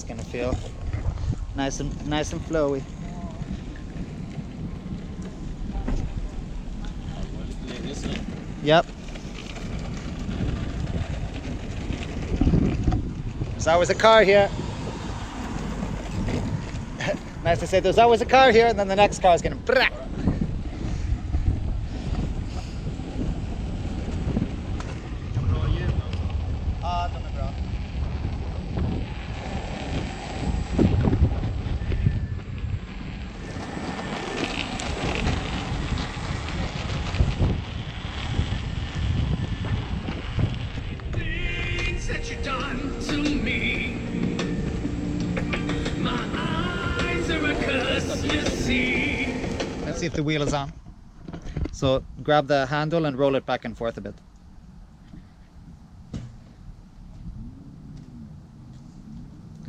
gonna feel. Nice and flowy. Yep. There's always a car here. Nice to say there's always a car here, and then the next car is gonna brah. Let's see if the wheel is on. So grab the handle and roll it back and forth a bit.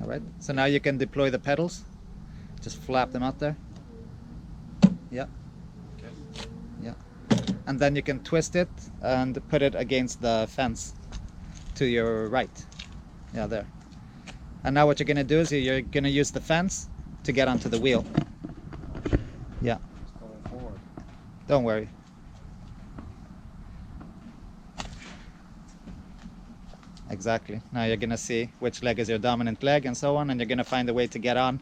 Alright, so now you can deploy the pedals. Just flap them out there. Yeah. Okay. Yeah. And then you can twist it and put it against the fence to your right. Yeah, there. And now what you're going to do is you're going to use the fence to get onto the wheel. Yeah. Going forward. Don't worry. Exactly. Now you're going to see which leg is your dominant leg and so on, and you're going to find a way to get on.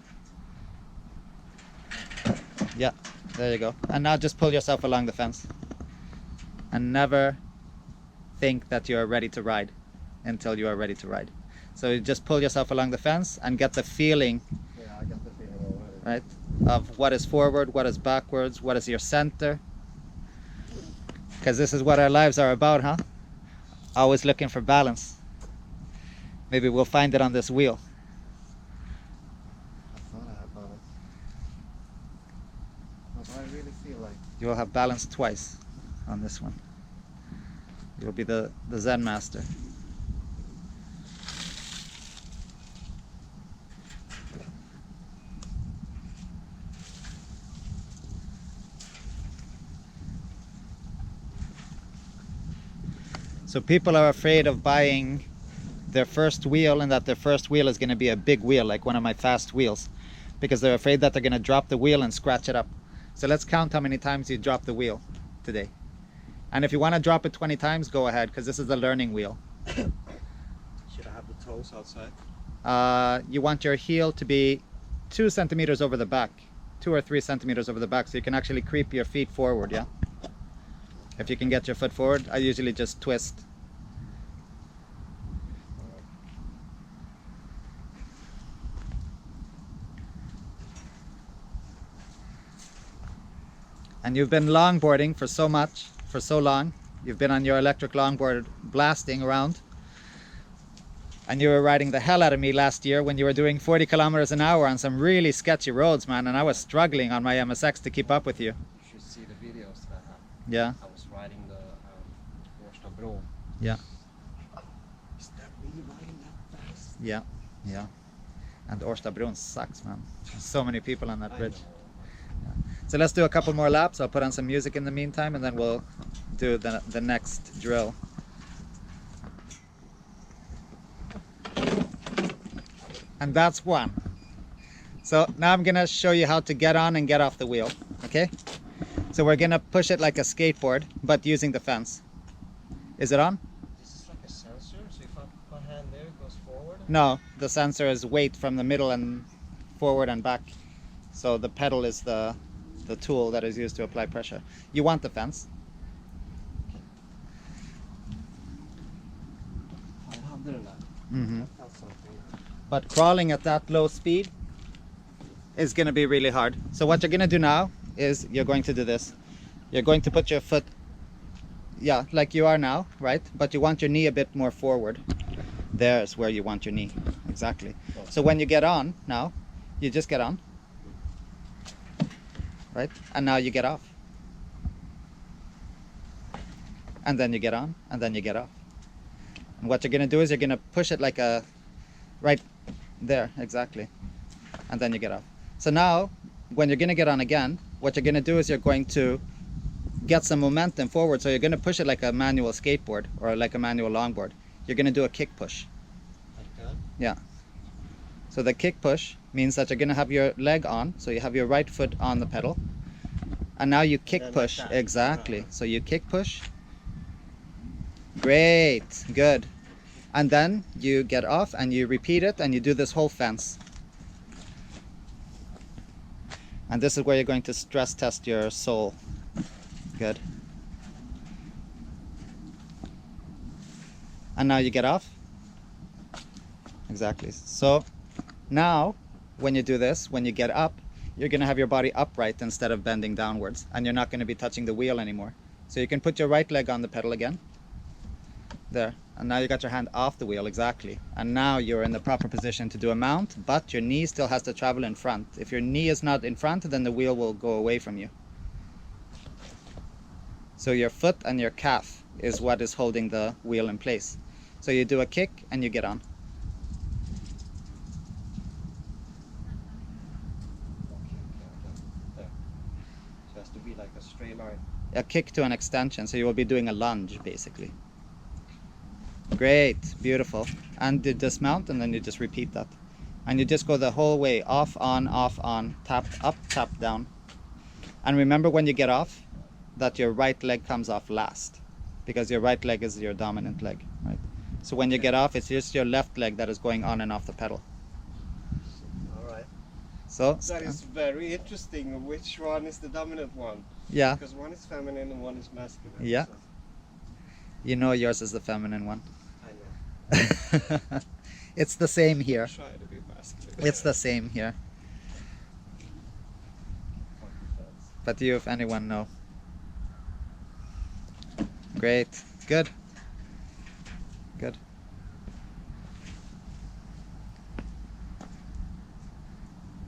Yeah, there you go. And now just pull yourself along the fence. And never think that you are ready to ride until you are ready to ride. So you just pull yourself along the fence and get the feeling, yeah, I get the feeling already. Right, of what is forward, what is backwards, what is your center. Because this is what our lives are about, huh? Always looking for balance. Maybe we'll find it on this wheel. I thought I had balance. But I really feel like You will have balance twice on this one. You'll be the Zen master. So people are afraid of buying their first wheel, and that their first wheel is going to be a big wheel like one of my fast wheels, because they're afraid that they're going to drop the wheel and scratch it up. So let's count how many times you drop the wheel today. And if you want to drop it 20 times, go ahead, because this is the learning wheel. should I have the toes outside? You want your heel to be 2 centimeters over the back, 2 or 3 centimeters over the back, so you can actually creep your feet forward. Yeah, if you can get your foot forward. I usually just twist. And you've been longboarding for so long. You've been on your electric longboard blasting around. And you were riding the hell out of me last year when you were doing 40 kilometers an hour on some really sketchy roads, man. And I was struggling on my MSX to keep up with you. You should see the videos that I have. Yeah. I was riding the Bro. Yeah. Is that me riding that fast? Yeah. Yeah. And Årstabron sucks, man. There's so many people on that bridge. So let's do a couple more laps. I'll put on some music in the meantime, and then we'll do the next drill. And that's one. So now I'm gonna show you how to get on and get off the wheel. Okay? So we're gonna push it like a skateboard, but using the fence. Is it on? This is like a sensor, so if I put my hand there, it goes forward? No, the sensor is weight from the middle and forward and back. So the pedal is the tool that is used to apply pressure. You want the fence. Mm-hmm. But crawling at that low speed is going to be really hard. So what you're going to do now is you're going to do this. You're going to put your foot, yeah, like you are now, right? But you want your knee a bit more forward. There's where you want your knee, exactly. So when you get on now, you just get on. Right? And now you get off. And then you get on, and then you get off. And what you're going to do is you're going to push it like a, right there, exactly. And then you get off. So now, when you're going to get on again, what you're going to do is you're going to get some momentum forward. So you're going to push it like a manual skateboard or like a manual longboard. You're going to do a kick push. Like that? Yeah. So the kick push means that you're going to have your leg on, so you have your right foot on the pedal. And now you kick push, like that. exactly. So you kick push. Great, good. And then you get off and you repeat it and you do this whole fence. And this is where you're going to stress test your sole. Good. And now you get off. Exactly. So now when you do this, when you get up, you're going to have your body upright instead of bending downwards, and you're not going to be touching the wheel anymore. So you can put your right leg on the pedal again. There. And now you got your hand off the wheel, exactly. And now you're in the proper position to do a mount, but your knee still has to travel in front. If your knee is not in front, then the wheel will go away from you. So your foot and your calf is what is holding the wheel in place. So you do a kick and you get on. There. So it has to be like a straight line. A kick to an extension, so you will be doing a lunge basically. Great, beautiful. And you dismount and then you just repeat that. And you just go the whole way, off, on, tap, up, tap, down. And remember when you get off, that your right leg comes off last, because your right leg is your dominant leg, right? So when you get off, it's just your left leg that is going on and off the pedal. Alright. So That is very interesting. Which one is the dominant one? yeah, Because one is feminine and one is masculine. Yeah. So you know yours is the feminine one. I know. It's the same here. Try to be masculine. It's the same here. But you, if anyone, know. Great. Good. Good.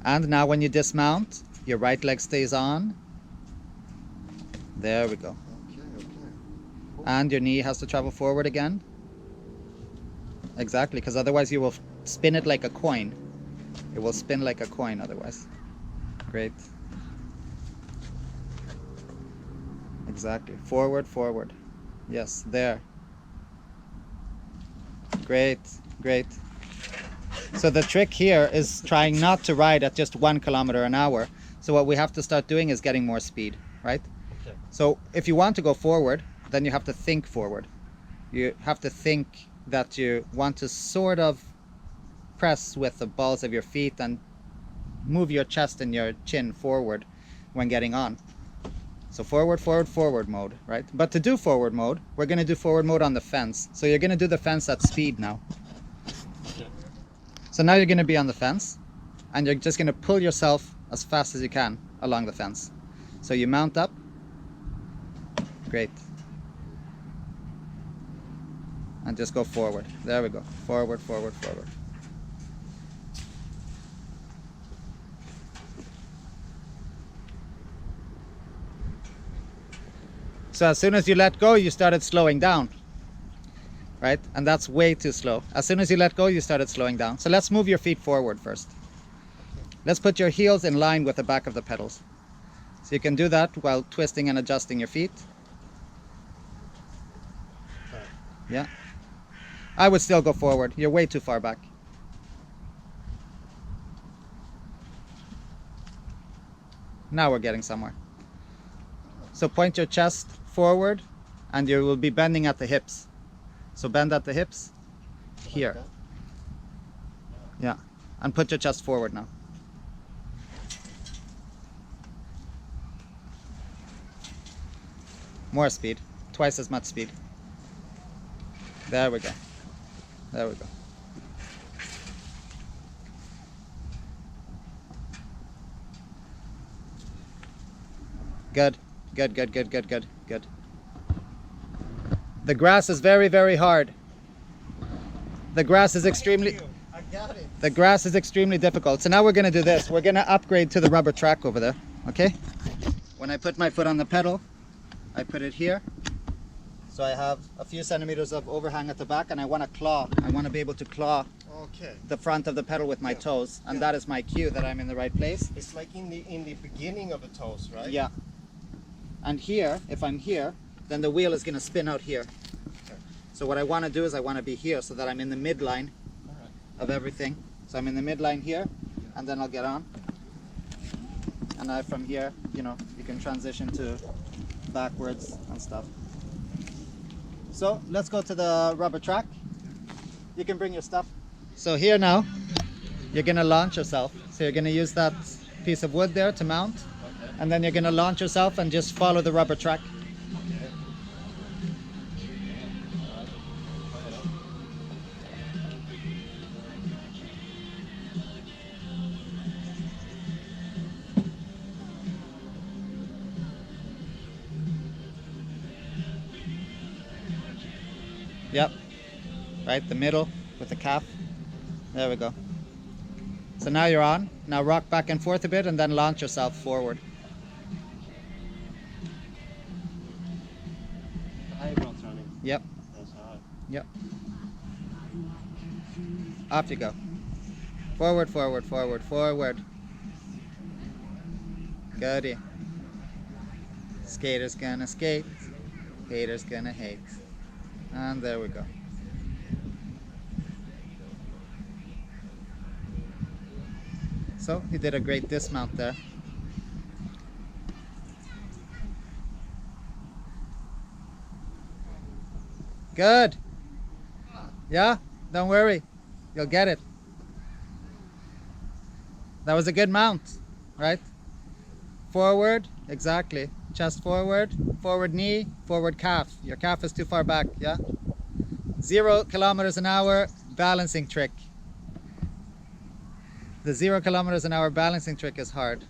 And now when you dismount, your right leg stays on. There we go. Okay. And your knee has to travel forward again. Exactly, because otherwise you will spin it like a coin. It will spin like a coin otherwise. Great. Exactly. Forward, forward. Yes, there. Great, great. So the trick here is trying not to ride at just 1 kilometer an hour. So what we have to start doing is getting more speed, right? Okay. So if you want to go forward, then you have to think forward. You have to think that you want to sort of press with the balls of your feet and move your chest and your chin forward when getting on. So forward, forward, forward mode, right? But to do forward mode, we're going to do forward mode on the fence. So you're going to do the fence at speed now. So now you're going to be on the fence, and you're just going to pull yourself as fast as you can along the fence. So you mount up. Great. And just go forward. There we go. Forward, forward, forward. So as soon as you let go, you started slowing down, right? And that's way too slow. As soon as you let go, you started slowing down. So let's move your feet forward first. Let's put your heels in line with the back of the pedals. So you can do that while twisting and adjusting your feet. Yeah. I would still go forward. You're way too far back. Now we're getting somewhere. So point your chest forward and you will be bending at the hips. So bend at the hips here. Yeah. And put your chest forward now. More speed. Twice as much speed. There we go. There we go. Good. Good, good, good, good, good, good. The grass is very, very hard. The grass is extremely... I got it. The grass is extremely difficult. So now we're going to do this. We're going to upgrade to the rubber track over there. Okay? When I put my foot on the pedal, I put it here. So I have a few centimeters of overhang at the back, and I want to claw. I want to be able to claw the front of the pedal with my toes. And that is my cue that I'm in the right place. It's like in the beginning of the toes, right? Yeah. And here, if I'm here, then the wheel is going to spin out here. Okay. So what I want to do is I want to be here so that I'm in the midline of everything. So I'm in the midline here, and then I'll get on. And I, from here, you know, you can transition to backwards and stuff. So let's go to the rubber track. You can bring your stuff. So here now, you're gonna launch yourself. So you're gonna use that piece of wood there to mount, and then you're gonna launch yourself and just follow the rubber track. Yep, right, the middle with the calf. There we go. So now you're on. Now rock back and forth a bit and then launch yourself forward. Yep. Yep. Off you go. Forward, forward, forward, forward. Goody. Skater's gonna skate. Hater's gonna hate. And there we go. So he did a great dismount there. Good. Yeah, don't worry. You'll get it. That was a good mount, right? Forward, exactly. Chest forward, forward knee, forward calf. Your calf is too far back, yeah? 0 kilometers an hour balancing trick. The 0 kilometers an hour balancing trick is hard.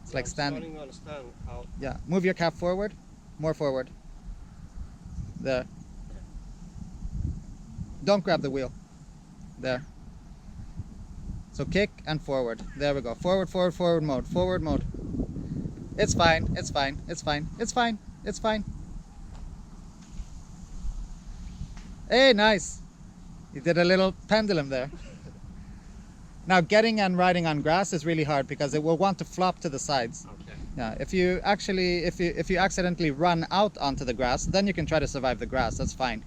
It's like standing. To understand how. Yeah, move your calf forward, more forward. There. Don't grab the wheel. There. So kick and forward. There we go. Forward, forward, forward mode. Forward mode. It's fine. It's fine. It's fine. It's fine. It's fine. Hey, nice. You did a little pendulum there. Now getting and riding on grass is really hard because it will want to flop to the sides. Okay. Yeah, if you accidentally run out onto the grass, then you can try to survive the grass. That's fine.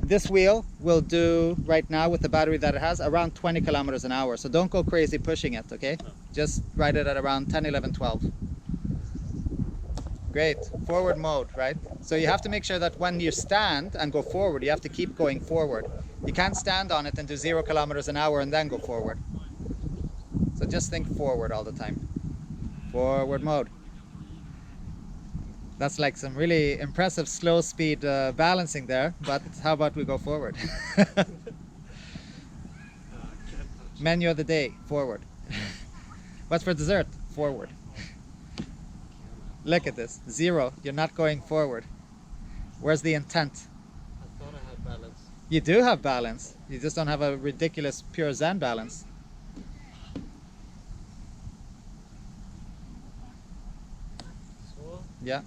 This wheel will do right now with the battery that it has around 20 kilometers an hour. So don't go crazy pushing it, okay? No. Just ride it at around 10, 11, 12. Great, forward mode, right? So you have to make sure that when you stand and go forward, you have to keep going forward. You can't stand on it and do 0 kilometers an hour and then go forward. So just think forward all the time. Forward mode. That's like some really impressive slow speed balancing there, but how about we go forward? Menu of the day, forward. What's for dessert? Forward. Look at this, 0, you're not going forward. Where's the intent? I thought I had balance. You do have balance, you just don't have a ridiculous pure Zen balance. So. Yeah.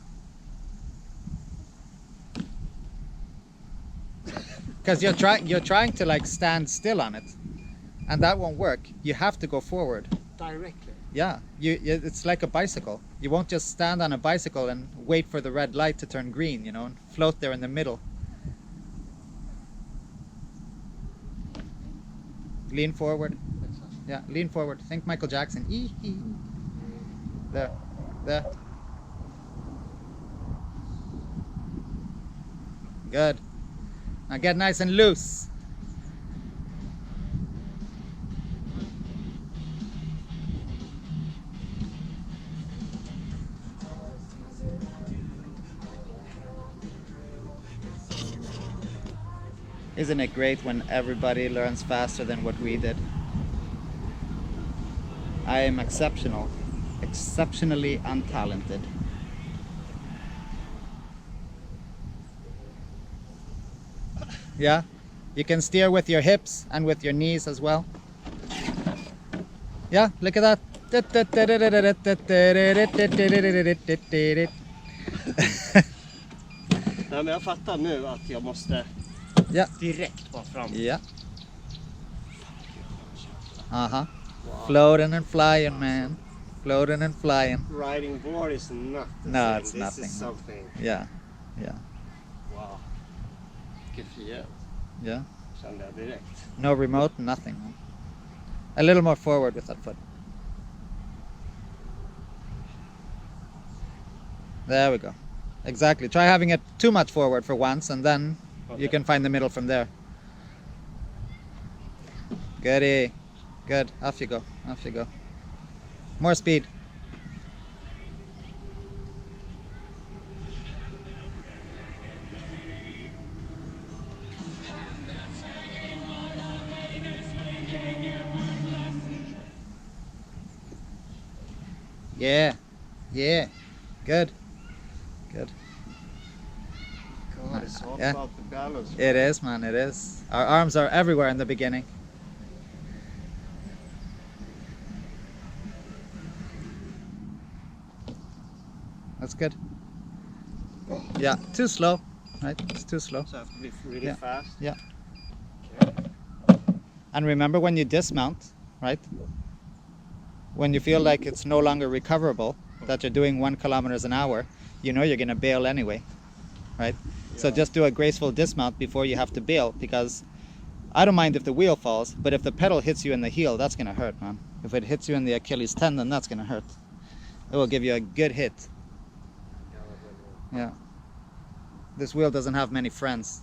Because you're trying to like stand still on it, and that won't work. You have to go forward. Directly. Yeah, it's like a bicycle. You won't just stand on a bicycle and wait for the red light to turn green, you know, and float there in the middle. Lean forward. Yeah, lean forward. Think Michael Jackson. Ee-hee. There, there. Good. Now get nice and loose. Isn't it great when everybody learns faster than what we did? I am exceptional, exceptionally untalented. Yeah, you can steer with your hips and with your knees as well. Yeah, look at that. Nej, men jag fattar nu att jag måste direkt bara fram. Yeah. Uh-huh. Wow. Floating and flying, man. Floating and flying. Riding board is not the No, same. it's This nothing. is something. Yeah, yeah, Wow. Vilken frihet. yeah. Kände jag direkt. No remote, nothing. A little more forward with that foot. There we go. Exactly. Try having it too much forward for once, and then you can find the middle from there. Goody. Good. Off you go. Off you go. More speed. Yeah. Yeah. Good. Good. God, it's all Yeah. about the balance. It is, man. It is. Our arms are everywhere in the beginning. That's good. Yeah, too slow. Right? It's too slow. So I have to be really Yeah. fast. Yeah. Okay. And remember, when you dismount, right? When you feel like it's no longer recoverable, that you're doing 1 kilometers an hour, you know you're gonna bail anyway, right? So Yeah. just do a graceful dismount before you have to bail, because I don't mind if the wheel falls, but if the pedal hits you in the heel, that's gonna hurt, man. If it hits you in the Achilles tendon, that's gonna hurt. It will give you a good hit. Yeah. This wheel doesn't have many friends.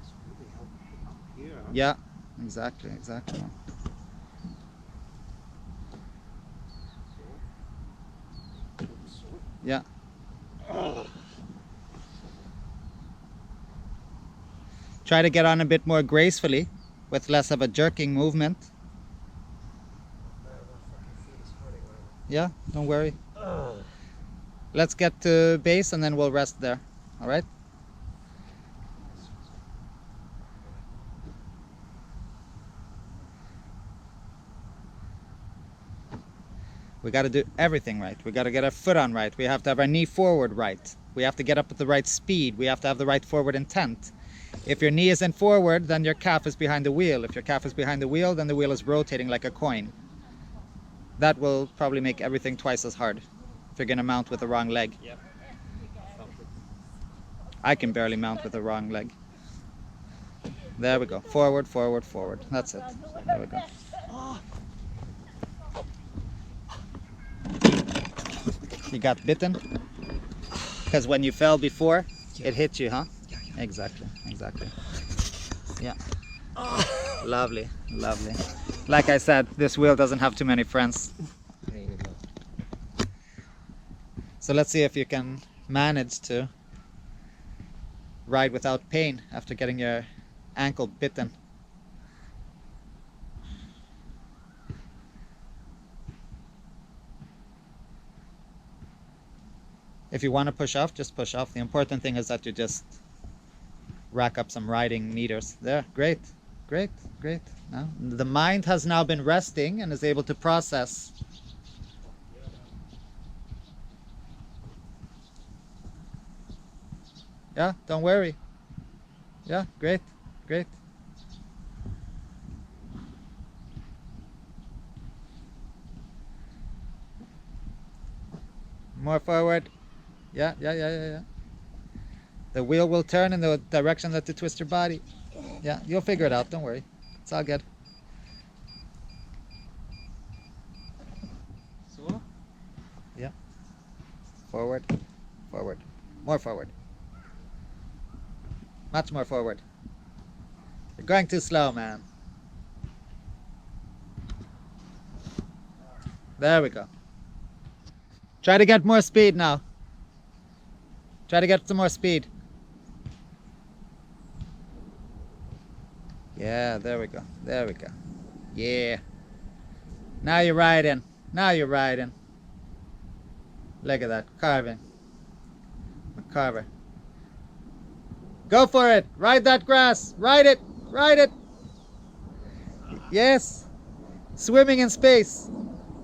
It's really helpful up here. Huh? Yeah, exactly, exactly. So. Yeah. Oh. Try to get on a bit more gracefully with less of a jerking movement. Yeah, don't worry. Let's get to base and then we'll rest there. All right? We got to do everything right. We got to get our foot on right. We have to have our knee forward right. We have to get up at the right speed. We have to have the right forward intent. If your knee isn't forward, then your calf is behind the wheel. If your calf is behind the wheel, then the wheel is rotating like a coin. That will probably make everything twice as hard if you're going to mount with the wrong leg. Yep. I can barely mount with the wrong leg. There we go. Forward, forward, forward. That's it. There we go. You got bitten? Because when you fell before, it hit you, huh? Yeah. Exactly, exactly. Yeah. Lovely, lovely. Like I said, this wheel doesn't have too many friends. So let's see if you can manage to ride without pain after getting your ankle bitten. If you want to push off, just push off. The important thing is that you just rack up some riding meters. There, great, great, great. Now, the mind has now been resting and is able to process. Yeah, don't worry. Yeah, great, great. More forward. Yeah. The wheel will turn in the direction that you twist your body. Yeah, you'll figure it out. Don't worry. It's all good. So. Yeah. Forward. Forward. More forward. Much more forward. You're going too slow, man. There we go. Try to get more speed now. Try to get some more speed. Yeah, there we go. There we go. Yeah. Now you're riding. Now you're riding. Look at that. Carving. A carver. Go for it. Ride that grass. Ride it. Ride it. Yes. Swimming in space.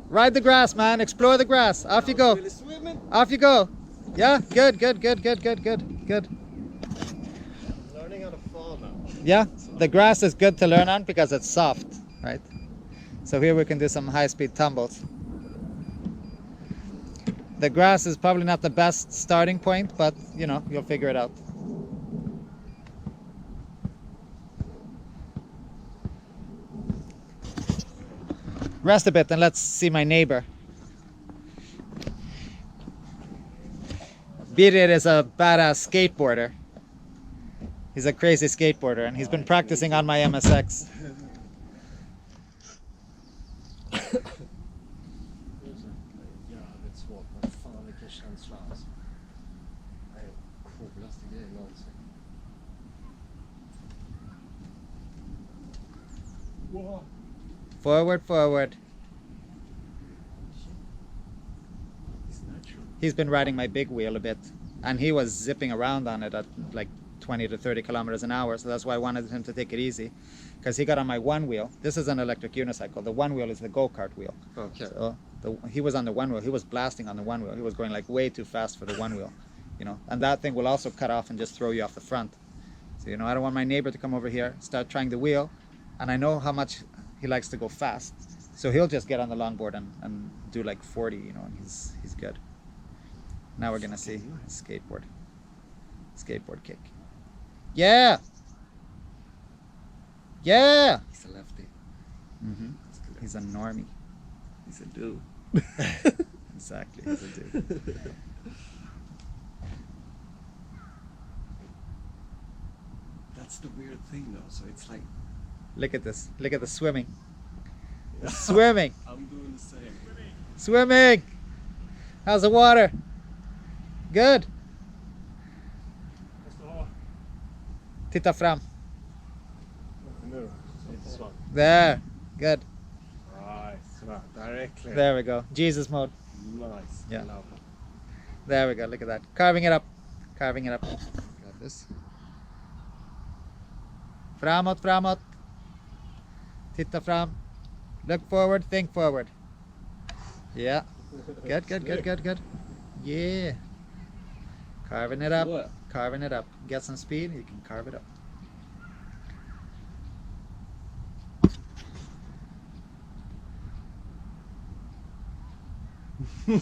Ride the grass, man. Explore the grass. Off you go. Really swimming. Off you go. Yeah, good. Learning how to fall now. Yeah, the grass is good to learn on because it's soft, right? So here we can do some high-speed tumbles. The grass is probably not the best starting point, but you know, you'll figure it out. Rest a bit and let's see my neighbor. Birger is a badass skateboarder. He's a crazy skateboarder and he's been practicing on my MSX. Jävligt svårt, men fan vilken känsla alltså. Det är coolaste grejen någonsin. Wow. Forward, forward. He's been riding my big wheel a bit and he was zipping around on it at like 20 to 30 kilometers an hour, so that's why I wanted him to take it easy, because he got on my one wheel. This is an electric unicycle. The one wheel is the go-kart wheel. Okay. So he was on the one wheel. He was blasting on the one wheel. He was going like way too fast for the one wheel, you know. And that thing will also cut off and just throw you off the front. So, you know, I don't want my neighbor to come over here, start trying the wheel, and I know how much he likes to go fast. So he'll just get on the longboard and do like 40, you know, and he's good. Now we're gonna see skateboard kick. Yeah! Yeah! He's a lefty. Mm-hmm. He's a normie. He's a dude. Exactly, he's a dude. That's the weird thing though, so it's like... Look at this. Look at the swimming. The swimming! I'm doing the same. Swimming! How's the water? Good! Titta fram. There. Good. Nice. Directly. There we go. Jesus mode. Nice. Yeah. Love it. There we go. Look at that. Carving it up. Carving it up. Got this. Framåt, framåt. Titta fram. Look forward, think forward. Yeah. Good, good, good, good, good. Yeah. Carving it up. What? Carving it up. Get some speed, you can carve it up.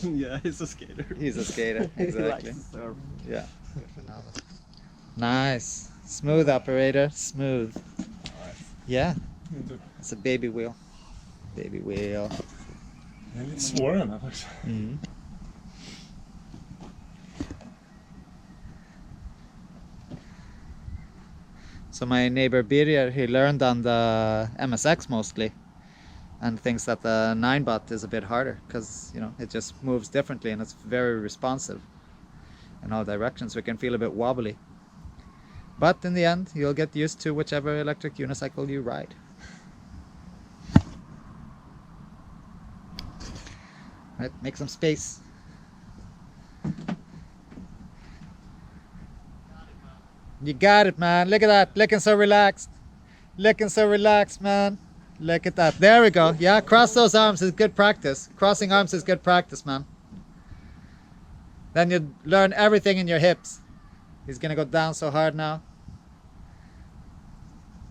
Yeah, he's a skater. He's a skater, exactly. He likes to surf. Yeah. Nice. Smooth operator, smooth. Yeah. It's a baby wheel. Baby wheel. Det är lite svårare än här faktiskt. Mm. So my neighbor Birger, he learned on the MSX mostly and thinks that the Ninebot is a bit harder because, you know, it just moves differently and it's very responsive in all directions, so it can feel a bit wobbly. But in the end, you'll get used to whichever electric unicycle you ride. Right, make some space. You got it, man. Look at that. Looking so relaxed. Looking so relaxed, man. Look at that. There we go. Yeah, cross those arms is good practice. Crossing arms is good practice, man. Then you learn everything in your hips. He's gonna go down so hard now.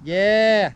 Yeah.